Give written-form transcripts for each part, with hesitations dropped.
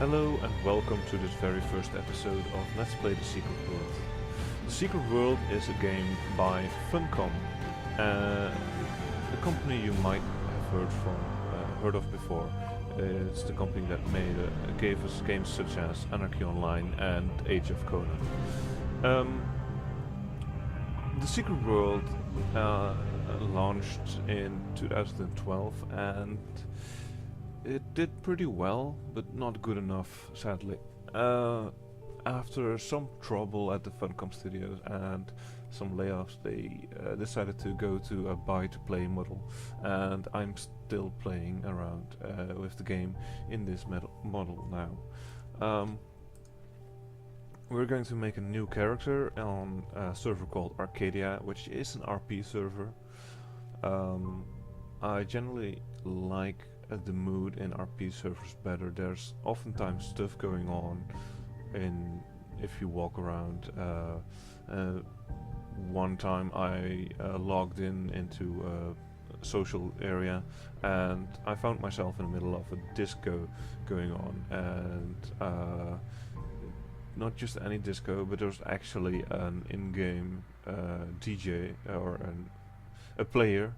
Hello and welcome to this very first episode of Let's Play The Secret World. The Secret World is a game by Funcom, a company you might have heard of before. It's the company that gave us games such as Anarchy Online and Age of Conan. The Secret World launched in 2012 and it did pretty well, but not good enough, sadly. After some trouble at the Funcom studios and some layoffs, they decided to go to a buy-to-play model, and I'm still playing around with the game in this model now. We're going to make a new character on a server called Arcadia, which is an RP server. I generally like the mood in RP servers better. There's oftentimes stuff going on if you walk around. One time I logged into a social area and I found myself in the middle of a disco going on, and not just any disco, but there's actually an in-game DJ or a player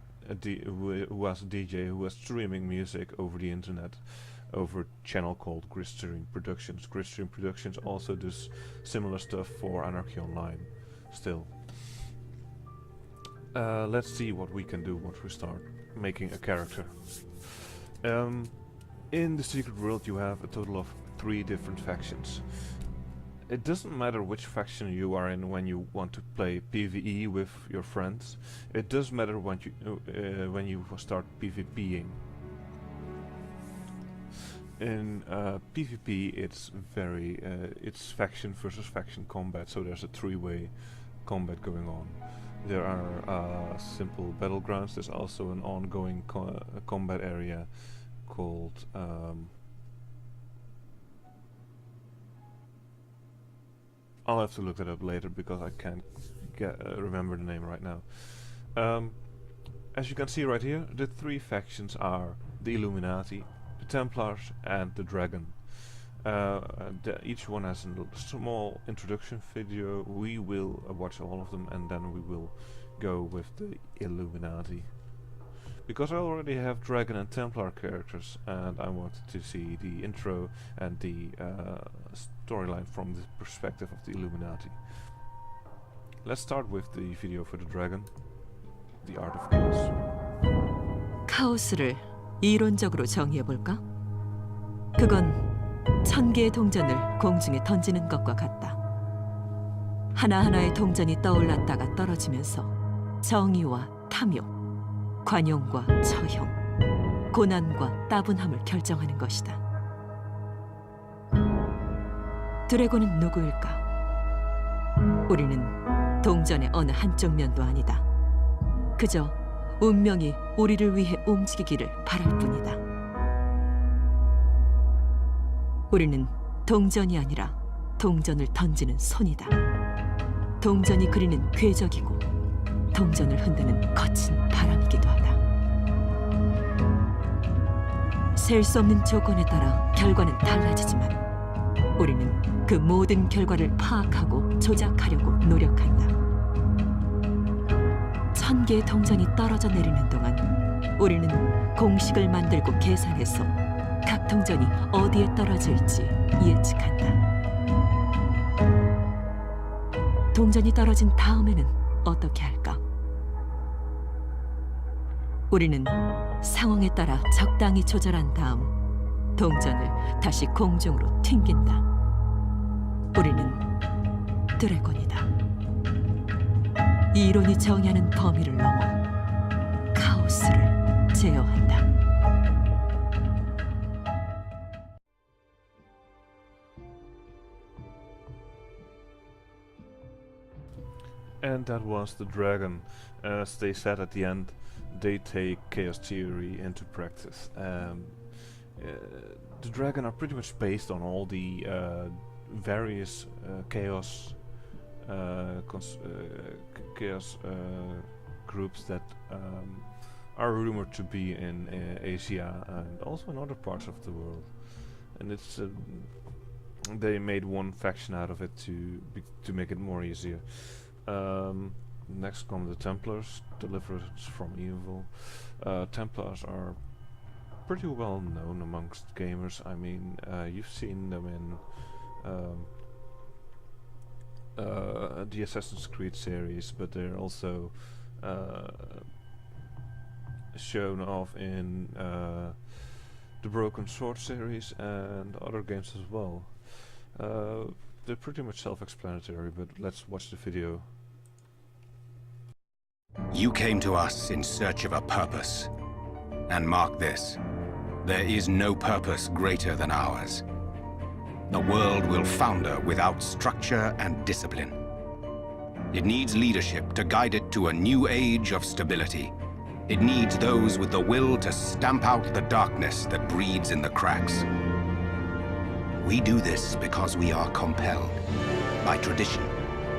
who was a DJ who was streaming music over the internet over a channel called Gridstream Productions. Gridstream Productions also does similar stuff for Anarchy Online still. Let's see what we can do once we start making a character. In the Secret World you have a total of 3 different factions. It doesn't matter which faction you are in when you want to play PvE with your friends. It does matter when you start PvPing. In PvP, it's faction versus faction combat, so there's a 3-way combat going on. There are simple battlegrounds. There's also an ongoing combat area called I'll have to look that up later because I can't remember the name right now. As you can see right here, the 3 factions are the Illuminati, the Templars and the Dragon. Each one has a small introduction video. We will watch all of them and then we will go with the Illuminati. Because I already have Dragon and Templar characters and I wanted to see the intro and the storyline from the perspective of the Illuminati. Let's start with the video for the Dragon, the Art of Chaos. 카오스를 이론적으로 정의해볼까? 그건 1000개의 동전을 공중에 던지는 것과 같다. 하나하나의 동전이 떠올랐다가 떨어지면서 정의와 탐욕, 관용과 처형, 고난과 따분함을 결정하는 것이다. 드래곤은 누구일까? 우리는 동전의 어느 한쪽 면도 아니다. 그저 운명이 우리를 위해 움직이기를 바랄 뿐이다. 우리는 동전이 아니라 동전을 던지는 손이다. 동전이 그리는 궤적이고 동전을 흔드는 거친 바람이기도 하다. 셀 수 없는 조건에 따라 결과는 달라지지만 우리는 그 모든 결과를 파악하고 조작하려고 노력한다. 1000개의 동전이 떨어져 내리는 동안 우리는 공식을 만들고 계산해서 각 동전이 어디에 떨어질지 예측한다. 동전이 떨어진 다음에는 어떻게 할까? 우리는 상황에 따라 적당히 조절한 다음 동전을 다시 공중으로 튕긴다. 우리는 드래곤이다. 이론이 정의하는 범위를 넘어 카오스를 제어한다. And that was the Dragon. As they said at the end, they take chaos theory into practice. The Dragon are pretty much based on all the various chaos groups that are rumored to be in Asia and also in other parts of the world. and it's they made one faction out of it to make it more easier. Next come the Templars, deliverers from evil. Templars are pretty well known amongst gamers. I mean, you've seen them in the Assassin's Creed series, but they're also shown off in the Broken Sword series and other games as well. They're pretty much self-explanatory, but let's watch the video. You came to us in search of a purpose. And mark this, there is no purpose greater than ours. The world will founder without structure and discipline. It needs leadership to guide it to a new age of stability. It needs those with the will to stamp out the darkness that breeds in the cracks. We do this because we are compelled by tradition,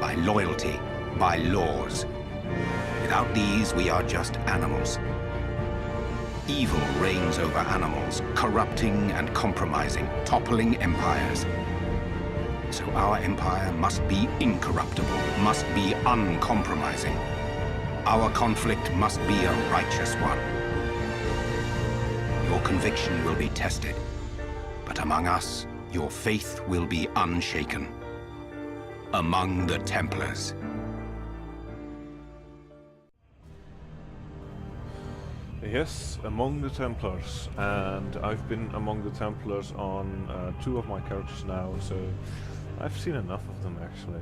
by loyalty, by laws. Without these, we are just animals. Evil reigns over animals, corrupting and compromising, toppling empires. So our empire must be incorruptible, must be uncompromising. Our conflict must be a righteous one. Your conviction will be tested, but among us, your faith will be unshaken. Among the Templars. Yes, among the Templars, and I've been among the Templars on 2 of my characters now, so I've seen enough of them actually.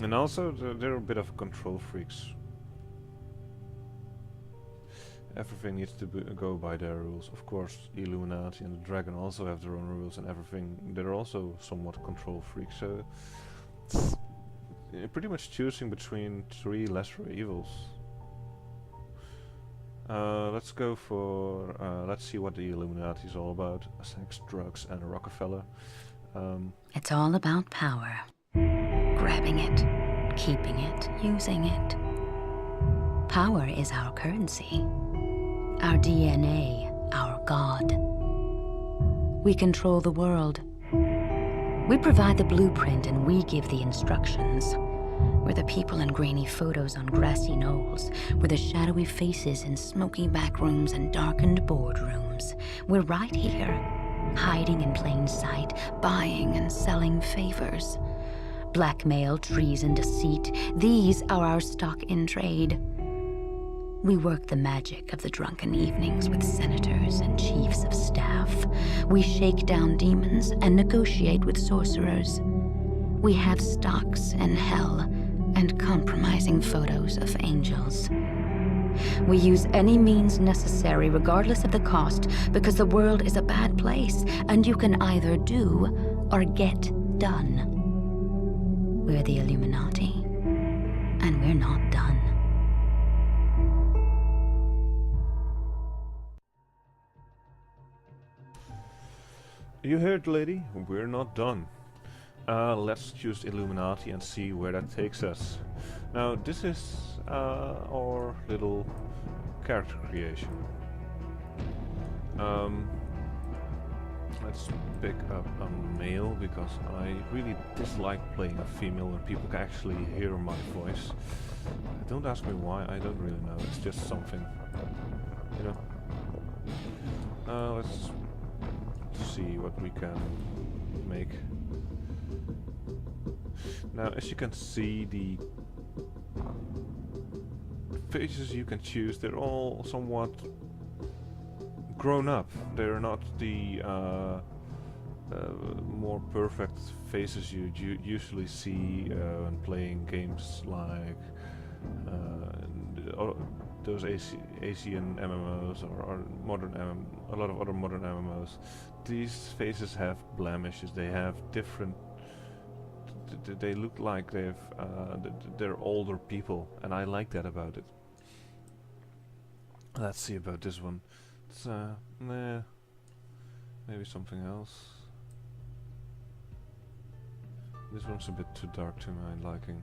And also they're a bit of control freaks. Everything needs to go by their rules. Of course, Illuminati and the Dragon also have their own rules and everything. They're also somewhat control freaks, so it's pretty much choosing between 3 lesser evils. Let's go for, let's see what the Illuminati is all about. Sex, drugs, and Rockefeller. It's all about power. Grabbing it, keeping it, using it. Power is our currency. Our DNA, our God. We control the world. We provide the blueprint and we give the instructions. We're the people in grainy photos on grassy knolls. We're the shadowy faces in smoky back rooms and darkened boardrooms. We're right here, hiding in plain sight, buying and selling favors. Blackmail, treason, deceit, these are our stock in trade. We work the magic of the drunken evenings with senators and chiefs of staff. We shake down demons and negotiate with sorcerers. We have stocks in hell and compromising photos of angels. We use any means necessary, regardless of the cost, because the world is a bad place, and you can either do or get done. We're the Illuminati, and we're not done. You heard, lady, we're not done. Let's choose Illuminati and see where that takes us. Now, this is our little character creation. Let's pick up a male, because I really dislike playing a female when people can actually hear my voice. Don't ask me why, I don't really know, it's just something, you know. Let's see what we can make. Now, as you can see, the faces you can choose, they're all somewhat grown up. They're not the more perfect faces you usually see when playing games like those Asian MMOs or a lot of other modern MMOs. These faces have blemishes. They have different. They look like they're older people, and I like that about it. Let's see about this one. It's nah, maybe something else. This one's a bit too dark to my liking.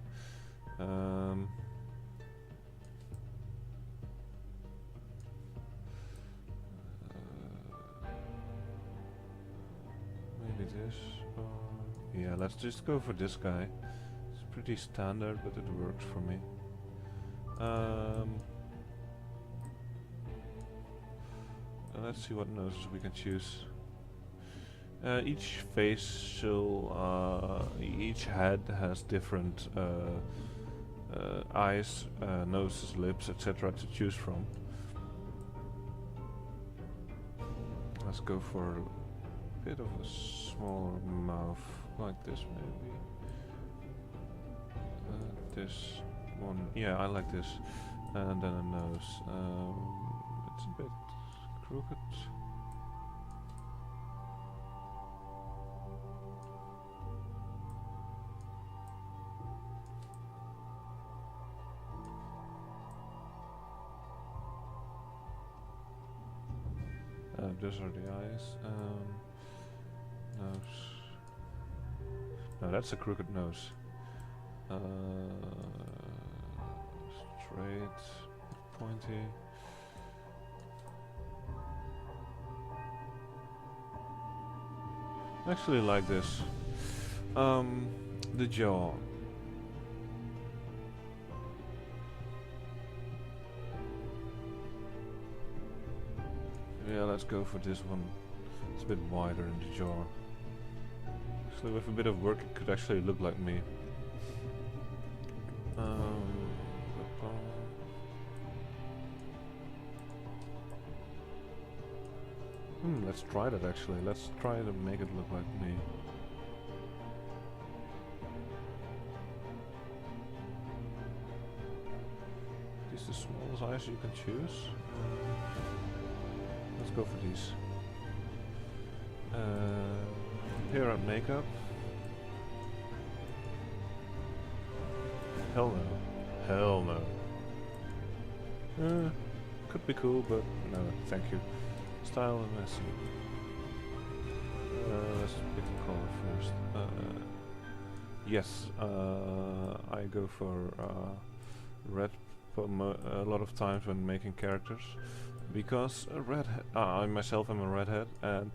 this. Yeah, let's just go for this guy. It's pretty standard, but it works for me. Let's see what noses we can choose. Each each head has different eyes, noses, lips, etc. to choose from. Let's go for a bit of a smaller mouth, like this maybe. This one, yeah, I like this. And then a nose. It's a bit crooked. Those are the eyes. Nose. No, that's a crooked nose. Straight, pointy. I actually like this. The jaw. Yeah, let's go for this one. It's a bit wider in the jaw. Actually, with a bit of work, it could actually look like me. Let's try that actually. Let's try to make it look like me. These are the smallest eyes you can choose. Let's go for these. Hair and makeup. Hell no. Hell no. Could be cool, but no, thank you. Style and messy. Let's pick the color first. Yes, I go for red for a lot of times when making characters, because I myself am a redhead, and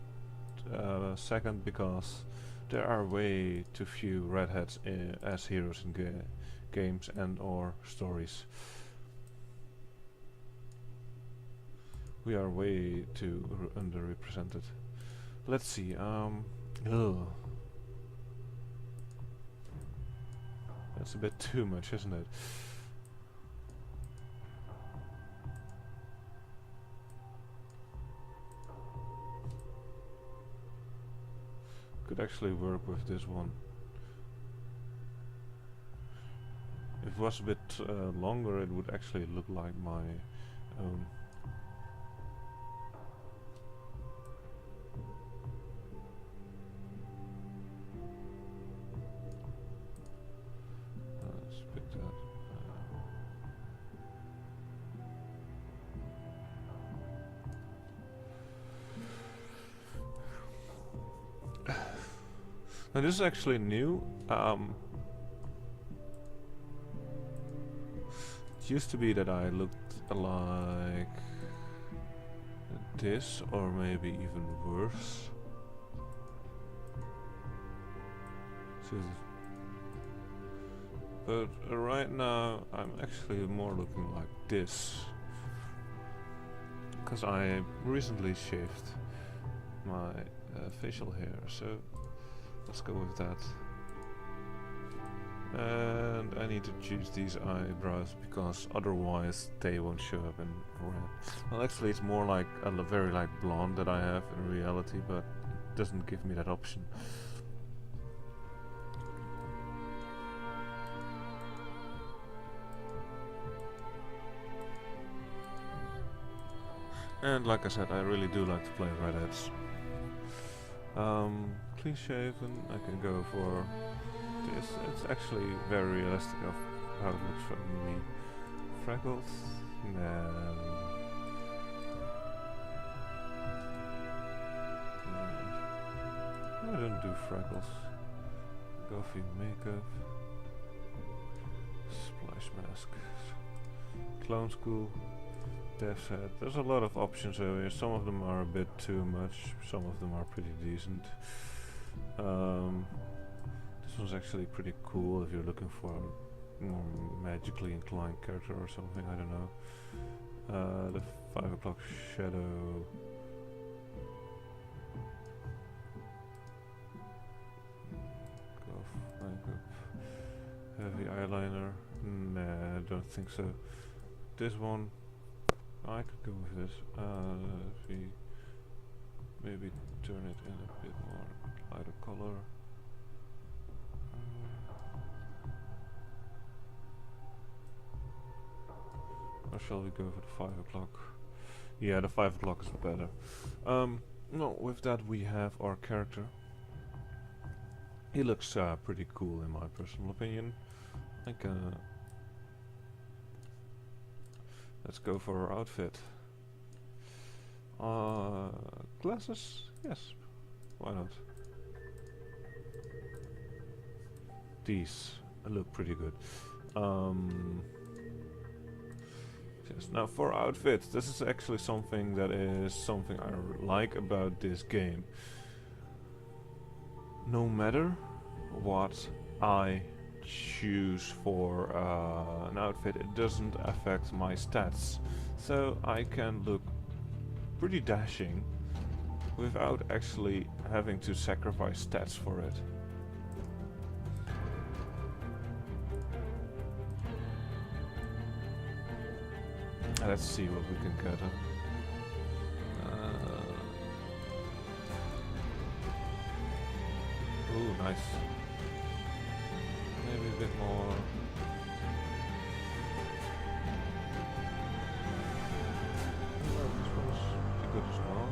second because there are way too few redheads as heroes in games and or stories. We are way too underrepresented. Let's see. Ugh. That's a bit too much, isn't it? Could actually work with this one. If it was a bit longer, it would actually look like my own. Let's pick that. Now this is actually new. It used to be that I looked like this, or maybe even worse. But right now I'm actually more looking like this, because I recently shaved my facial hair, so let's go with that. And I need to choose these eyebrows because otherwise they won't show up in red. Well, actually it's more like a very light blonde that I have in reality, but it doesn't give me that option. And like I said, I really do like to play redheads. Clean shaven, I can go for this. It's actually very realistic of how it looks for me. Freckles? Nah. I don't do freckles. Goofy makeup. Splash mask. Clown school. Death's head. There's a lot of options over here. Some of them are a bit too much. Some of them are pretty decent. This one's actually pretty cool if you're looking for a more magically inclined character or something, I don't know. The 5 o'clock shadow. Makeup. Heavy eyeliner. Nah, I don't think so. This one, I could go with this. If we maybe turn it in a bit more lighter color. Or shall we go for the 5 o'clock? Yeah, the 5 o'clock is better. No, with that we have our character. He looks pretty cool in my personal opinion. Like, let's go for our outfit. Glasses? Yes. Why not? These look pretty good. Yes. Now for outfits, this is actually something that is something I like about this game. No matter what I choose for an outfit, it doesn't affect my stats. So I can look pretty dashing without actually having to sacrifice stats for it. Let's see what we can get. Ooh, nice. Maybe a bit more. Oh, this one's pretty good as well.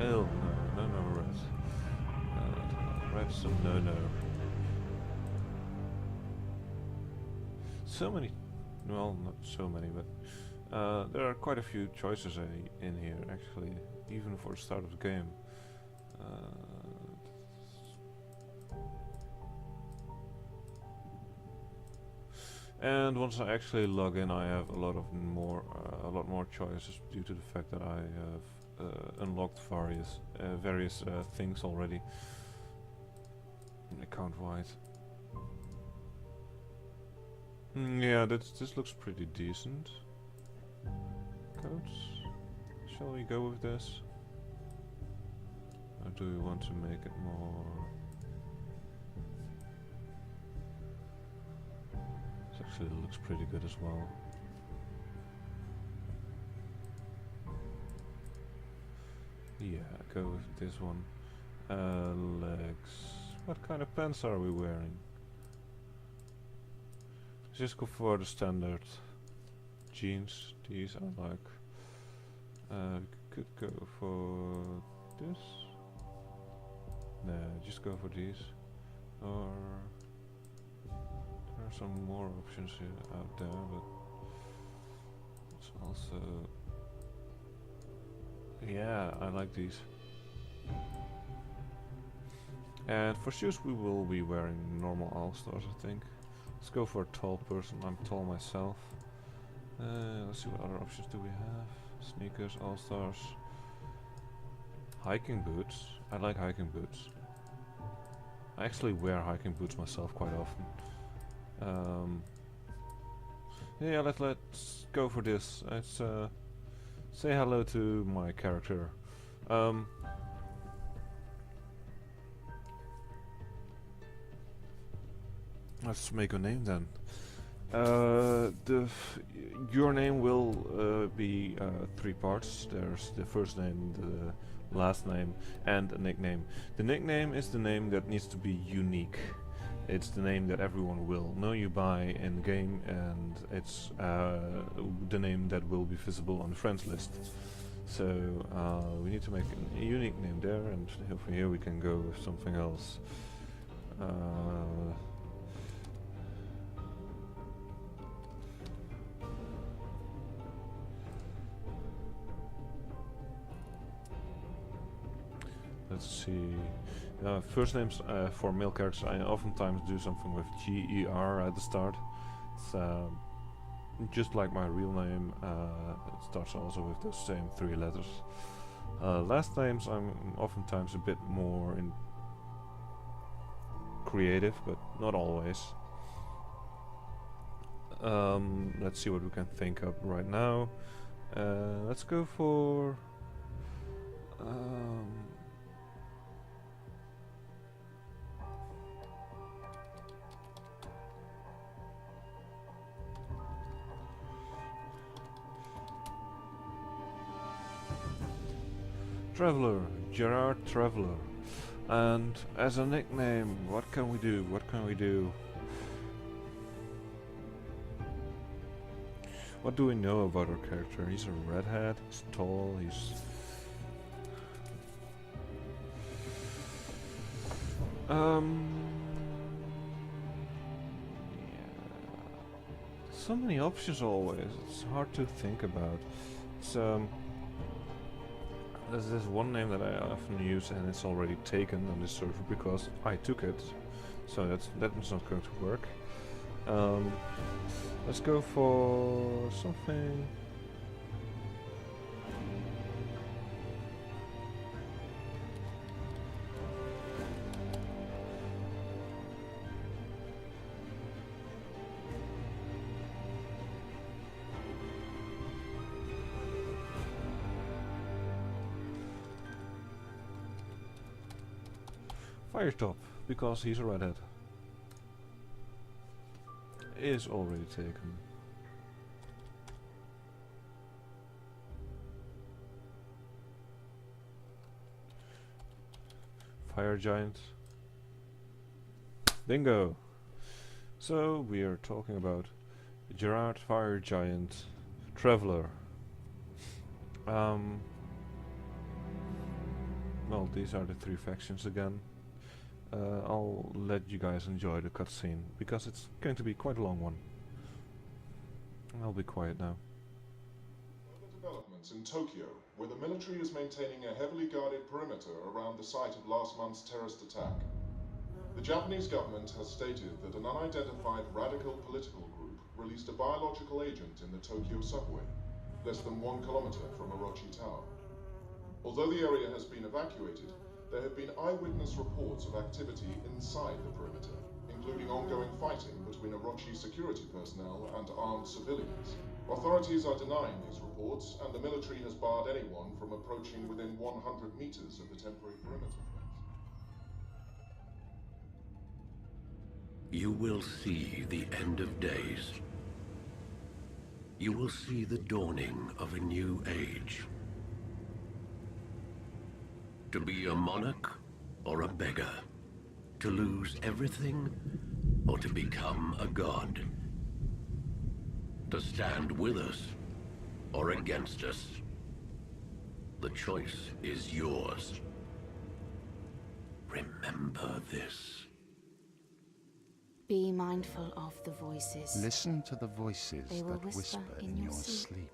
Oh, no red. Red's a no. So many, well, not so many, but there are quite a few choices in here actually, even for the start of the game. And once I actually log in, I have a lot more choices due to the fact that I have unlocked various things already account-wide. Yeah, this looks pretty decent. Coats. Shall we go with this? Or do we want to make it more... This actually looks pretty good as well. Yeah, go with this one. Legs. What kind of pants are we wearing? Just go for the standard jeans. These I like. We could go for this. Nah, just go for these. Or there are some more options here out there, but it's also, yeah, I like these. And for shoes, we will be wearing normal all-stars, I think. Let's go for a tall person. I'm tall myself. Let's see what other options do we have. Sneakers, all-stars. Hiking boots. I like hiking boots. I actually wear hiking boots myself quite often. Yeah, let's go for this. Let's say hello to my character. Let's make a name then. Your name will be 3 parts. There's the first name, the last name, and a nickname. The nickname is the name that needs to be unique. It's the name that everyone will know you by in game, and it's the name that will be visible on the friends list. So we need to make a unique name there, and from here we can go with something else. Let's see. First names for male characters, I oftentimes do something with GER at the start. It's just like my real name, it starts also with the same 3 letters. Last names I'm oftentimes a bit more creative, but not always. Let's see what we can think up right now. Let's go for Traveler, Gerard Traveler. And as a nickname, what can we do? What can we do? What do we know about our character? He's a redhead, he's tall, he's... yeah. So many options always, it's hard to think about. It's, there's this one name that I often use and it's already taken on this server because I took it. So that's not going to work. Let's go for something. Firetop, because he's a redhead. Is already taken. Fire Giant. Bingo! So we are talking about Gerard Fire Giant Traveler. Well, these are the 3 factions again. I'll let you guys enjoy the cutscene, because it's going to be quite a long one. I'll be quiet now. Further developments in Tokyo, where the military is maintaining a heavily guarded perimeter around the site of last month's terrorist attack. The Japanese government has stated that an unidentified radical political group released a biological agent in the Tokyo subway, less than 1 kilometer from Orochi Tower. Although the area has been evacuated, there have been eyewitness reports of activity inside the perimeter, including ongoing fighting between Orochi security personnel and armed civilians. Authorities are denying these reports, and the military has barred anyone from approaching within 100 meters of the temporary perimeter fence. You will see the end of days. You will see the dawning of a new age. To be a monarch or a beggar. To lose everything or to become a god. To stand with us or against us. The choice is yours. Remember this. Be mindful of the voices. Listen to the voices They will that whisper in your sleep.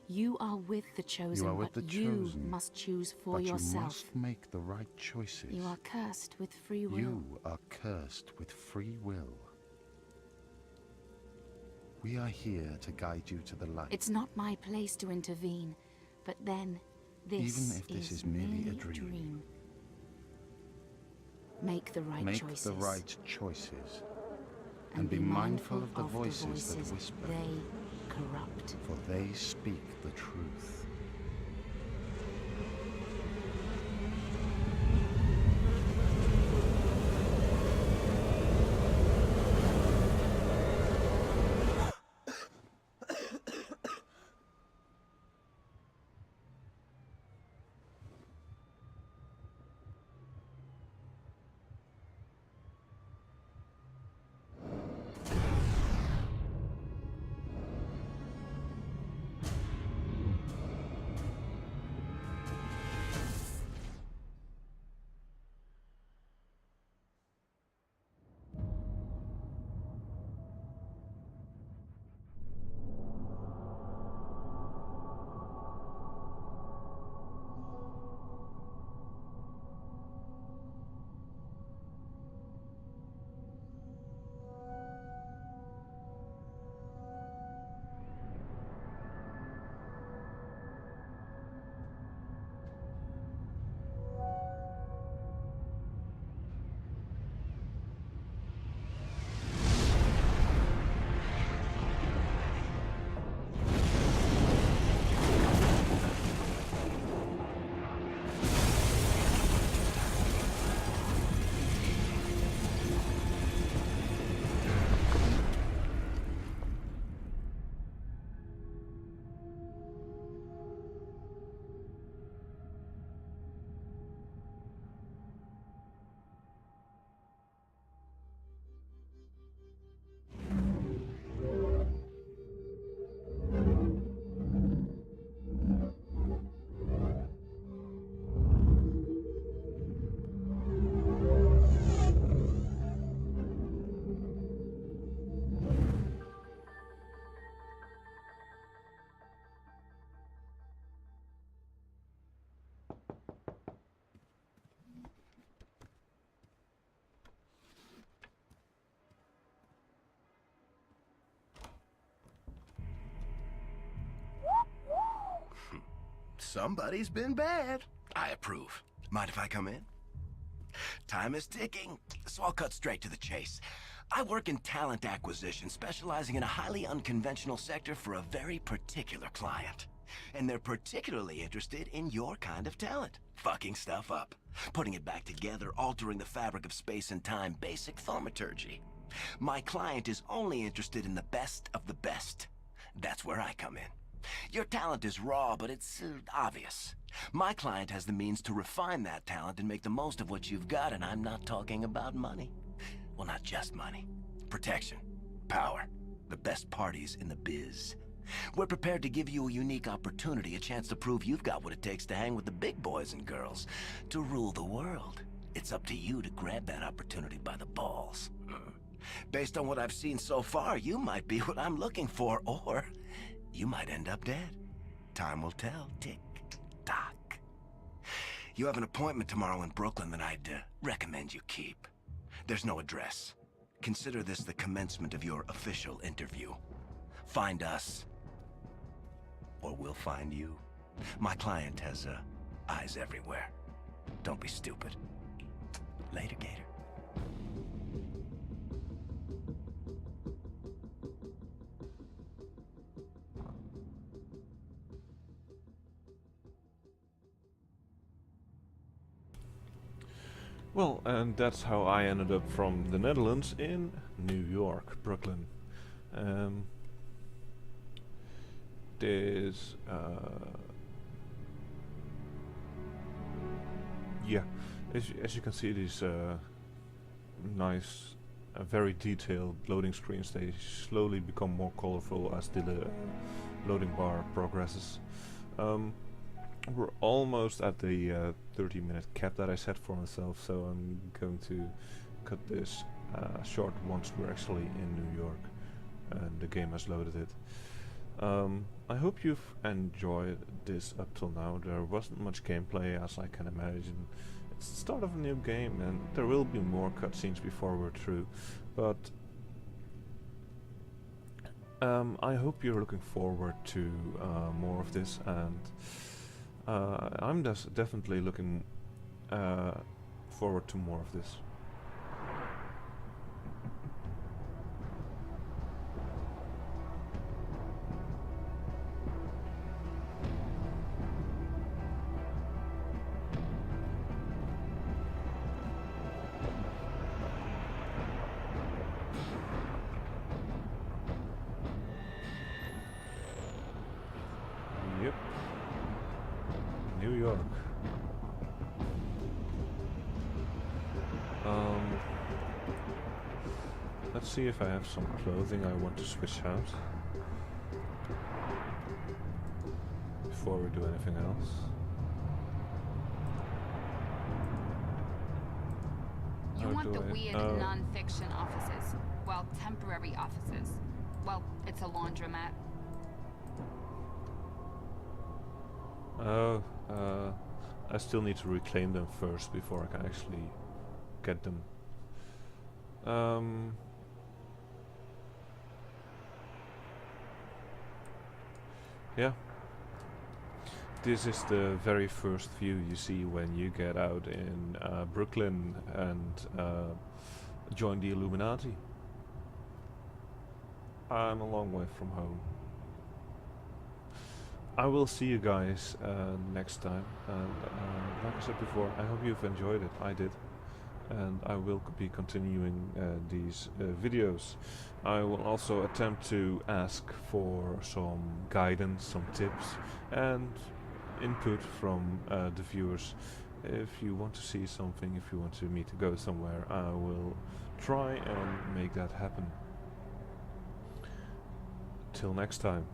You are with the chosen, You are with but the you chosen, must choose for But yourself. you must make the right choices. You are cursed with free will. You are cursed with free will. We are here to guide you to the light. It's not my place to intervene, but then this Even if this is merely a dream. Make the right Make choices. the right choices. And be mindful of the voices that whisper. They corrupt. For they speak the truth. Somebody's been bad. I approve. Mind if I come in? Time is ticking, so I'll cut straight to the chase. I work in talent acquisition, specializing in a highly unconventional sector for a very particular client. And they're particularly interested in your kind of talent. Fucking stuff up, putting it back together, altering the fabric of space and time, basic thaumaturgy. My client is only interested in the best of the best. That's where I come in. Your talent is raw, but it's obvious. My client has the means to refine that talent and make the most of what you've got, and I'm not talking about money. Well, not just money. Protection, power, the best parties in the biz. We're prepared to give you a unique opportunity, a chance to prove you've got what it takes to hang with the big boys and girls, to rule the world. It's up to you to grab that opportunity by the balls. Based on what I've seen so far, you might be what I'm looking for, or you might end up dead. Time will tell. Tick tock. You have an appointment tomorrow in Brooklyn that I'd recommend you keep. There's no address. Consider this the commencement of your official interview. Find us, or we'll find you. My client has eyes everywhere. Don't be stupid. Later, Gator. Well, and that's how I ended up from the Netherlands in New York, Brooklyn. This, yeah, as you can see, these nice, very detailed loading screens, they slowly become more colorful as the loading bar progresses. We're almost at the 30-minute cap that I set for myself, so I'm going to cut this short once we're actually in New York and the game has loaded it. I hope you've enjoyed this up till now. There wasn't much gameplay, as I can imagine. It's the start of a new game and there will be more cutscenes before we're through, but I hope you're looking forward to more of this, and I'm definitely looking forward to more of this. Yep. New York. Let's see if I have some clothing I want to switch out before we do anything else. You How want do the I- weird oh. non-fiction offices. Well, temporary offices. Well, it's a laundromat. Oh, I still need to reclaim them first before I can actually get them. Yeah. This is the very first view you see when you get out in Brooklyn and join the Illuminati. I'm a long way from home. I will see you guys next time, and like I said before, I hope you've enjoyed it. I did, and I will be continuing these videos. I will also attempt to ask for some guidance, some tips, and input from the viewers. If you want to see something, if you want me to go somewhere, I will try and make that happen. Till next time.